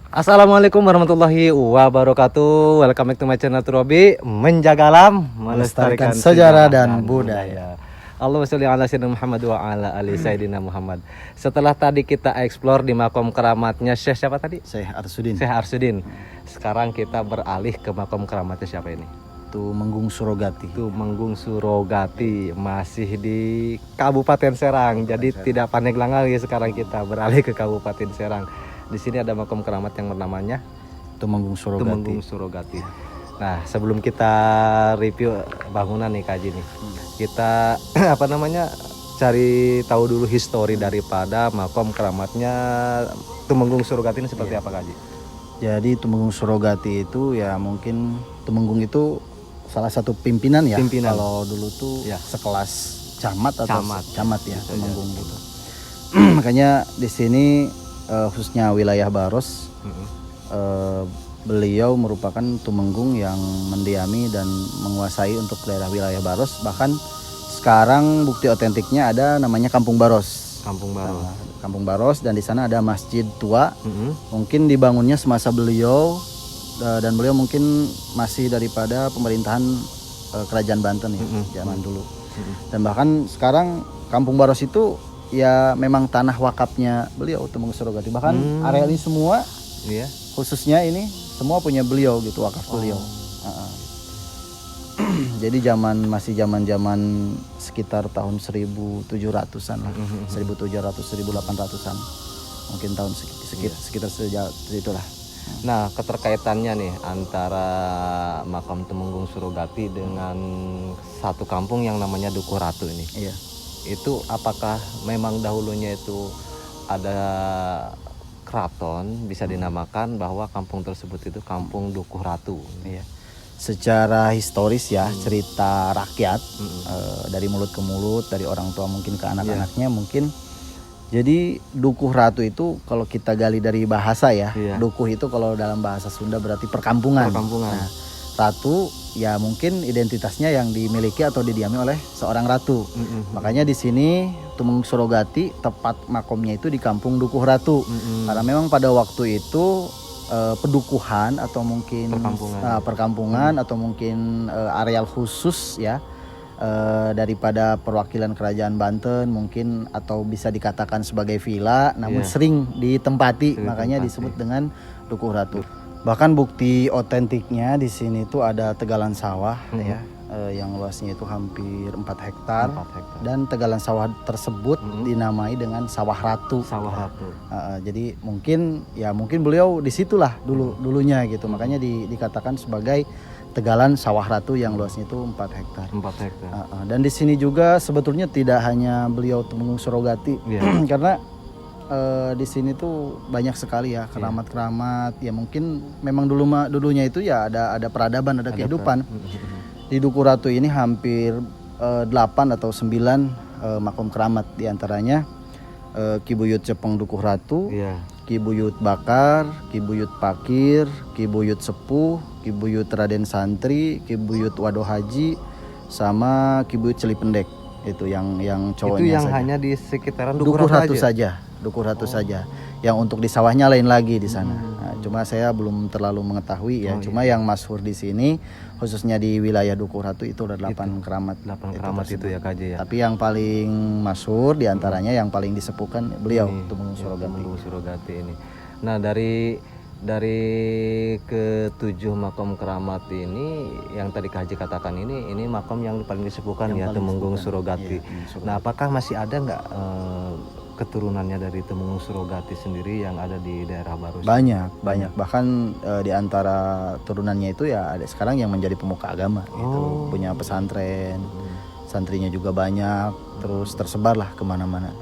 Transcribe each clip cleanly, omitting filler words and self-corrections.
Assalamualaikum warahmatullahi wabarakatuh. Welcome back to my channel Turobi. Menjaga alam, Melestarikan sejarah dan budaya. Allahumma sholli ala sayyidina Muhammad wa ala ali sayyidina Muhammad. Setelah tadi kita explore di makom keramatnya Syekh siapa tadi? Syekh Arsudin. Syekh Arsudin. Sekarang kita beralih ke makom keramatnya siapa ini? Tumenggung Surogati. Tumenggung Surogati, masih di Kabupaten Serang. Jadi tidak panik lagi, sekarang kita beralih ke Kabupaten Serang. Di sini ada makom keramat yang bernamanya Tumenggung Surogati. Tumenggung Surogati. Nah, sebelum kita review bangunan nih Kak Haji nih, kita cari tahu dulu histori daripada makom keramatnya Tumenggung Surogati ini seperti apa Kak Haji? Jadi Tumenggung Surogati itu ya mungkin Tumenggung itu salah satu pimpinan ya. Pimpinan. Kalau dulu tuh Ya. sekelas camat atau Camat ya gitu Tumenggung gitu. Makanya di sini khususnya wilayah Baros, beliau merupakan tumenggung yang mendiami dan menguasai untuk daerah wilayah Baros. Bahkan sekarang bukti otentiknya ada namanya Kampung Baros. Kampung Baros. Kampung Baros, dan di sana ada masjid tua. Mungkin dibangunnya semasa beliau, dan beliau mungkin masih daripada pemerintahan kerajaan Banten ya, zaman dulu. Dan bahkan sekarang Kampung Baros itu ya memang tanah wakafnya beliau Tumenggung Surogati. Bahkan area ini semua, Iya. khususnya ini semua punya beliau gitu, wakaf beliau. Jadi masih zaman sekitar tahun 1700-an lah, 1700-1800-an, mungkin tahun sekitar sejak itulah. Nah, keterkaitannya nih antara makam Tumenggung Surogati dengan satu kampung yang namanya Dukuh Ratu ini. Iya. Itu apakah memang dahulunya itu ada keraton, bisa dinamakan bahwa kampung tersebut itu Kampung Dukuh Ratu? Iya. Secara historis ya, cerita rakyat dari mulut ke mulut, dari orang tua mungkin ke anak-anaknya mungkin. Jadi Dukuh Ratu itu kalau kita gali dari bahasa ya, Dukuh itu kalau dalam bahasa Sunda berarti perkampungan. Nah, Ratu ya mungkin identitasnya yang dimiliki atau didiami oleh seorang ratu. Makanya di sini Tumenggung Surogati tepat makomnya itu di Kampung Dukuh Ratu. Karena memang pada waktu itu pedukuhan atau mungkin perkampungan atau mungkin areal khusus ya, daripada perwakilan kerajaan Banten mungkin, atau bisa dikatakan sebagai villa, namun sering ditempati, makanya disebut dengan Dukuh Ratu. Bahkan bukti otentiknya di sini tuh ada tegalan sawah ya, yang luasnya itu hampir 4 hektar. Dan tegalan sawah tersebut dinamai dengan Sawah Ratu. Sawah Ratu. Jadi mungkin beliau disitulah dulunya gitu, makanya dikatakan sebagai tegalan Sawah Ratu yang luasnya itu 4 hektar. 4 hektar. Dan di sini juga sebetulnya tidak hanya beliau Tumenggung Surogati, karena di sini tuh banyak sekali ya keramat-keramat ya, mungkin memang dulunya itu ya ada peradaban, ada kehidupan. Di Dukuh Ratu ini hampir 8 atau 9 makom keramat, diantaranya Ki Buyut Cepeng Dukuh Ratu, Ki Buyut Bakar, Ki Buyut Pakir, Ki Buyut Sepuh, Ki Buyut Raden Santri, Ki Buyut Wado Haji, sama Ki Buyut Celipendek. Itu yang cowoknya. Itu yang saja. hanya di sekitaran Dukuh Ratu saja. Dukuh Ratu saja. Yang untuk di sawahnya lain lagi di sana. Nah, cuma saya belum terlalu mengetahui ya. Cuma yang masyhur di sini khususnya di wilayah Dukuh Ratu itu ada 8 keramat. 8 keramat itu ya Kak Haji ya. Tapi yang paling masyhur diantaranya yang paling disepuhkan beliau Tumenggung Surogati. Tumenggung Surogati ini. Nah, dari ke-7 makom keramat ini yang tadi Kak Haji katakan ini makom yang paling disepuhkan ya, Tumenggung Surogati. Nah, apakah masih ada nggak keturunannya dari Tumenggung Surogati sendiri yang ada di daerah Baros? Banyak. Bahkan di antara turunannya itu ya ada sekarang yang menjadi pemuka agama gitu, punya pesantren, santrinya juga banyak, terus tersebarlah kemana-mana.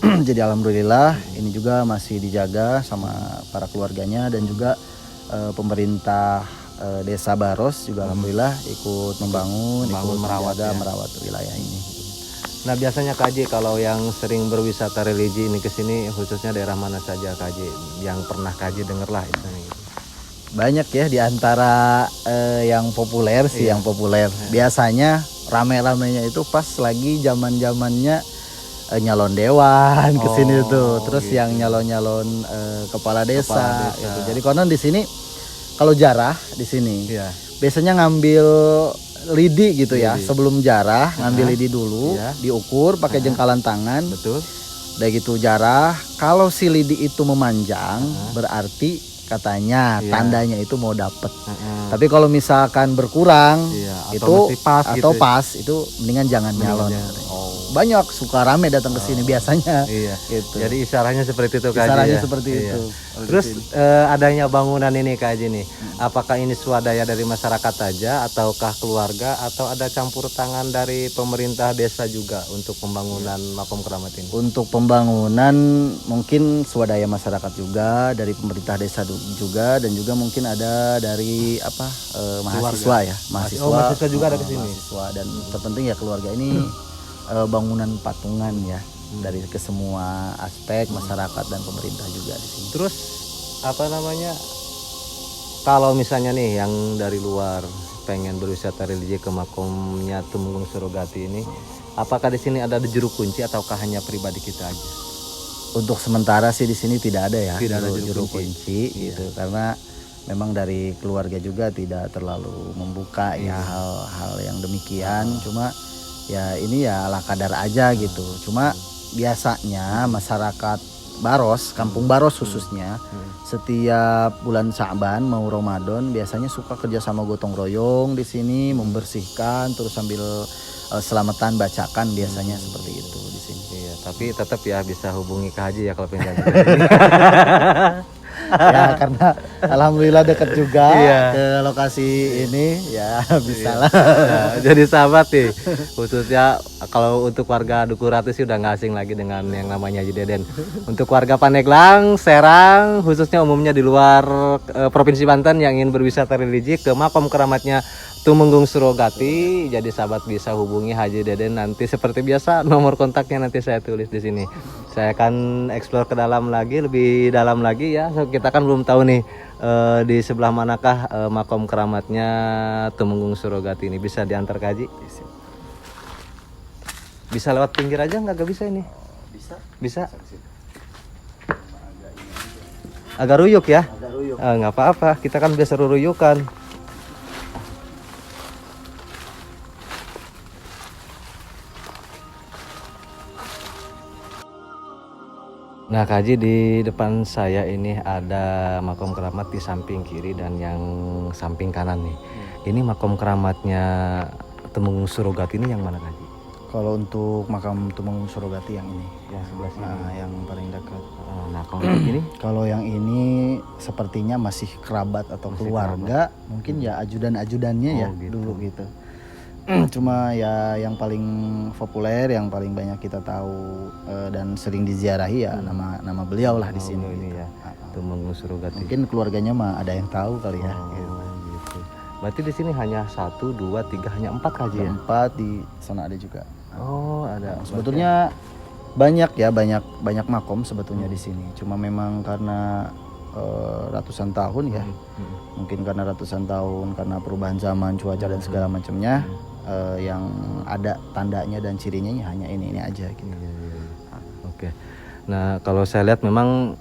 Jadi alhamdulillah ini juga masih dijaga sama para keluarganya, dan juga pemerintah desa Baros juga alhamdulillah ikut membangun, merawat wilayah ini. Nah, biasanya Kak Haji kalau yang sering berwisata religi ini ke sini khususnya daerah mana saja Kak Haji yang pernah Kak Haji denger lah itu? Banyak ya, di antara yang populer yang populer. Biasanya rame-ramenya itu pas lagi zaman-zamannya nyalon dewan ke sini Oh, tuh. Terus gitu. yang nyalon-nyalon kepala desa, Kepala desa. gitu. Jadi konon di sini kalau jarah di sini Iya. biasanya ngambil lidi gitu ya. Lidi. Sebelum jarah ngambil lidi dulu, Iya. diukur pakai jengkalan tangan. Betul. Udah gitu jarah. Kalau si lidi itu memanjang, berarti katanya Iya. tandanya itu mau dapet. Heeh. Tapi kalau misalkan berkurang, Iya, atau itu mesti pas atau gitu. pas itu mendingan jangan nyalon. Oh. Banyak suka rame datang ke sini biasanya. Iya. Gitu. Jadi isyaratnya seperti itu Kak Haji Isyaratnya ya? seperti Iya. itu. Terus adanya bangunan ini Kak Haji nih, apakah ini swadaya dari masyarakat saja ataukah keluarga atau ada campur tangan dari pemerintah desa juga untuk pembangunan makom keramat ini? Untuk pembangunan mungkin swadaya masyarakat juga, dari pemerintah desa juga, dan juga mungkin ada dari mahasiswa ya, mahasiswa. Oh, mahasiswa juga ada ke sini. Mahasiswa, dan terpenting ya keluarga ini bangunan patungan ya dari ke semua aspek masyarakat dan pemerintah juga di sini. Terus apa namanya? Kalau misalnya nih yang dari luar pengen berwisata religi ke makomnya Tumenggung Surogati ini, apakah di sini ada juru kunci ataukah hanya pribadi kita aja? Untuk sementara sih di sini tidak ada ya, Tidak ada juru juru kunci gitu, karena memang dari keluarga juga tidak terlalu membuka ya hal-hal yang demikian. Cuma ya ini ya ala kadar aja gitu. Cuma biasanya masyarakat Baros, Kampung Baros khususnya, setiap bulan Sa'ban mau Ramadan biasanya suka kerja sama gotong royong di sini, membersihkan terus sambil selamatan bacakan, biasanya seperti itu di sini. Iya, tapi tetap ya bisa hubungi Kak Haji ya kalau pengen jalan. Ya karena alhamdulillah dekat juga Iya. ke lokasi ini, ya bisa lah. Nah, jadi sahabat nih, khususnya kalau untuk warga Duku Ratu sih udah nggak asing lagi dengan yang namanya Haji Deden. Untuk warga Pandeglang, Serang, khususnya umumnya di luar Provinsi Banten yang ingin berwisata religi ke makom keramatnya Tumenggung Surogati, jadi sahabat bisa hubungi Haji Deden nanti seperti biasa, nomor kontaknya nanti saya tulis di sini. Saya akan explore ke dalam lagi, lebih dalam lagi ya. So, kita kan belum tahu nih di sebelah manakah makom keramatnya Tumenggung Surogati ini. Bisa diantar ke Haji? Bisa lewat pinggir aja nggak bisa ini? Bisa. Bisa. Agak ruyuk ya? Agak ruyuk. Nggak apa-apa, kita kan biasa ruyukan. Nah Kak Haji, di depan saya ini ada makom keramat di samping kiri dan yang samping kanan nih. Ini makom keramatnya Tumenggung Surogati ini yang mana Kak Haji? Kalau untuk makam Tumenggung Surogati yang ini, Yang sebelah sini. nah yang paling dekat. Nah kalau yang ini? Kalau yang ini sepertinya masih kerabat atau keluarga, mungkin ya ajudan-ajudannya ya gitu. dulu gitu. Cuma ya yang paling populer, yang paling banyak kita tahu dan sering diziarahi ya nama beliau lah di sini. Ini gitu. ya, Tumenggung Surogati. Mungkin keluarganya mah ada yang tahu kali ya. Gitu. Gitu. Berarti di sini hanya 1, 2, 3, hanya 4 Kak Haji ya? Tempat di sana ada juga. Oh ada. Sebetulnya banyak ya, banyak makom sebetulnya di sini. Cuma memang karena ratusan tahun ya, mungkin karena ratusan tahun, karena perubahan zaman, cuaca dan segala macamnya, yang ada tandanya dan cirinya hanya ini aja gitu. Oke. Nah kalau saya lihat memang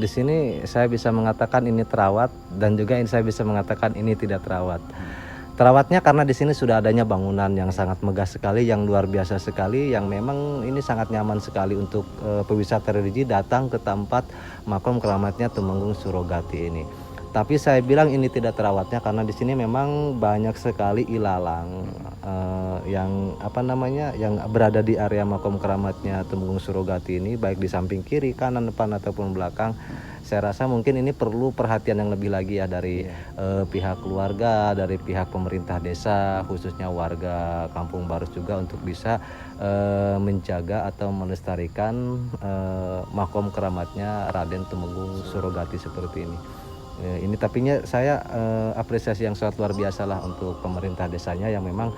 di sini saya bisa mengatakan ini terawat dan juga ini saya bisa mengatakan ini tidak terawat. Terawatnya karena di sini sudah adanya bangunan yang sangat megah sekali, yang luar biasa sekali, yang memang ini sangat nyaman sekali untuk pewisata religi datang ke tempat makom keramatnya Tumenggung Surogati ini. Tapi saya bilang ini tidak terawatnya karena di sini memang banyak sekali ilalang yang yang berada di area makom keramatnya Tumenggung Surogati ini, baik di samping kiri, kanan, depan ataupun belakang. Saya rasa mungkin ini perlu perhatian yang lebih lagi ya dari pihak keluarga, dari pihak pemerintah desa, khususnya warga Kampung Baros juga untuk bisa menjaga atau melestarikan makom keramatnya Raden Tumenggung Surogati seperti ini. Ini tapinya saya apresiasi yang sangat luar biasa lah untuk pemerintah desanya yang memang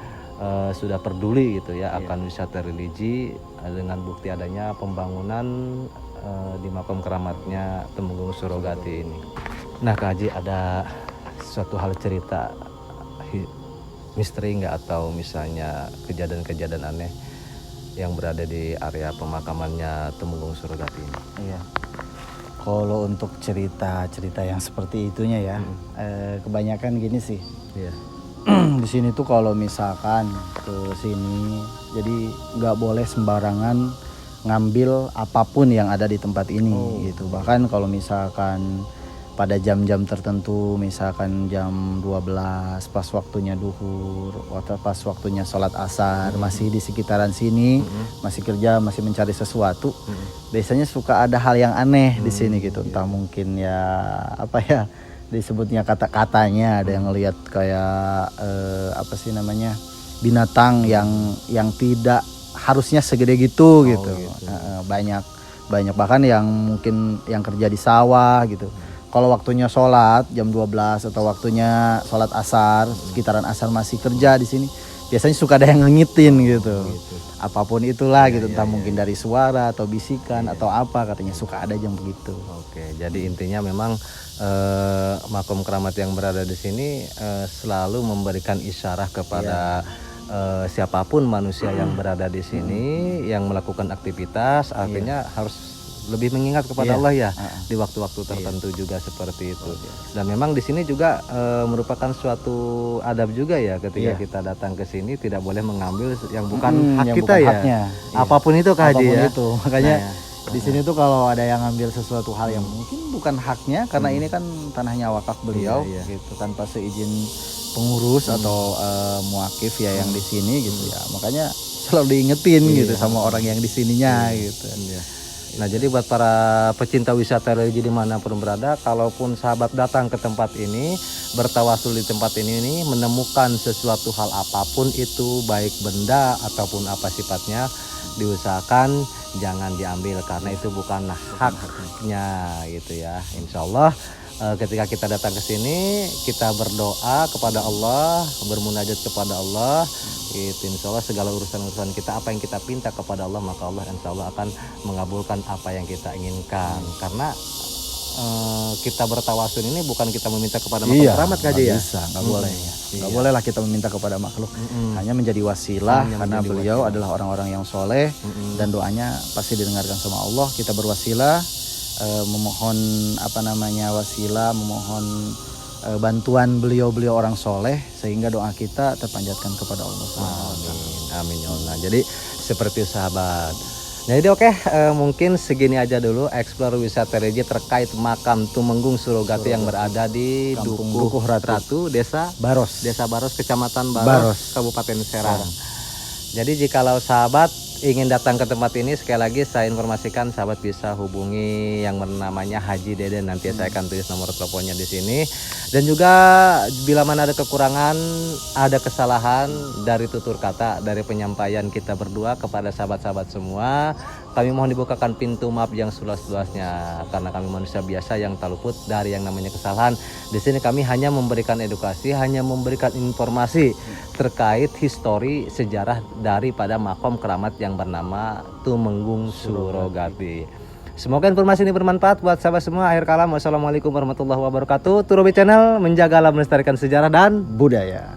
sudah peduli gitu ya akan wisata religi dengan bukti adanya pembangunan di makom keramatnya Tumenggung Surogati ini. Nah Kak Haji, ada suatu hal cerita misteri nggak atau misalnya kejadian-kejadian aneh yang berada di area pemakamannya Tumenggung Surogati ini? Iya. Kalau untuk cerita-cerita yang seperti itunya ya, kebanyakan gini sih. Iya. Di sini tuh kalau misalkan ke sini, jadi nggak boleh sembarangan ngambil apapun yang ada di tempat ini gitu. Bahkan kalau misalkan pada jam-jam tertentu, misalkan jam 12 pas waktunya duhur, pas waktunya sholat asar, masih di sekitaran sini, masih kerja, masih mencari sesuatu, biasanya suka ada hal yang aneh di sini gitu. Entah mungkin ya apa ya disebutnya kata-katanya, ada yang ngelihat kayak apa sih namanya, binatang yang tidak harusnya segede gitu gitu. Banyak bahkan yang mungkin yang kerja di sawah gitu. Kalau waktunya sholat jam 12 atau waktunya sholat asar, sekitaran asar masih kerja di sini, biasanya suka ada yang ngengitin gitu. Apapun itulah gitu, entah mungkin dari suara atau bisikan atau apa, katanya suka ada yang begitu. Oke, jadi intinya memang makom keramat yang berada di sini selalu memberikan isyarah kepada siapapun manusia yang berada di sini yang melakukan aktivitas, artinya harus lebih mengingat kepada Allah ya di waktu-waktu tertentu juga seperti itu. Dan memang di sini juga merupakan suatu adab juga ya, ketika kita datang ke sini tidak boleh mengambil yang bukan hak yang kita bukan ya. haknya. Apapun itu Kak Haji Apapun ya. itu. Makanya di sini tuh kalau ada yang ngambil sesuatu hal yang mungkin bukan haknya, karena ini kan tanahnya wakaf beliau gitu, tanpa seizin pengurus atau muakif ya yang di sini gitu ya. Makanya selalu diingetin gitu sama orang yang di sininya gitu. Nah, jadi buat para pecinta wisata religi dimanapun berada, kalaupun sahabat datang ke tempat ini, bertawasul di tempat ini menemukan sesuatu hal apapun itu, baik benda ataupun apa sifatnya, diusahakan jangan diambil karena itu bukanlah haknya gitu ya. Insya Allah ketika kita datang ke sini, kita berdoa kepada Allah, bermunajat kepada Allah, itu insya Allah segala urusan-urusan kita, apa yang kita pinta kepada Allah, maka Allah insya Allah akan mengabulkan apa yang kita inginkan. Karena kita bertawasul ini bukan kita meminta kepada makhluk keramat Kak Haji ya. Nggak boleh ya. Nggak boleh lah kita meminta kepada makhluk. Hanya menjadi wasilah, karena beliau adalah orang-orang yang soleh dan doanya pasti didengarkan sama Allah. Kita berwasilah, memohon apa namanya wasilah, memohon bantuan beliau orang soleh, sehingga doa kita terpanjatkan kepada Allah. Amin ya Allah. Jadi seperti sahabat. Nah, jadi oke, mungkin segini aja dulu explore wisata religi terkait makam Tumenggung Surogati yang berada di Dukuh Ratu, Desa Baros, Kecamatan Baros, Kabupaten Serang. Jadi jikalau sahabat ingin datang ke tempat ini, sekali lagi saya informasikan sahabat bisa hubungi yang namanya Haji Deden, nanti saya akan tulis nomor teleponnya di sini. Dan juga bila mana ada kekurangan, ada kesalahan dari tutur kata, dari penyampaian kita berdua kepada sahabat-sahabat semua, kami mohon dibukakan pintu maaf yang seluas-luasnya, karena kami manusia biasa yang tak luput dari yang namanya kesalahan. Di sini kami hanya memberikan edukasi, hanya memberikan informasi terkait histori sejarah daripada makom keramat yang bernama Tumenggung Surogati. Semoga informasi ini bermanfaat buat sahabat semua. Akhir kalam, wassalamualaikum warahmatullahi wabarakatuh. Turobi Channel menjaga alam, melestarikan sejarah dan budaya.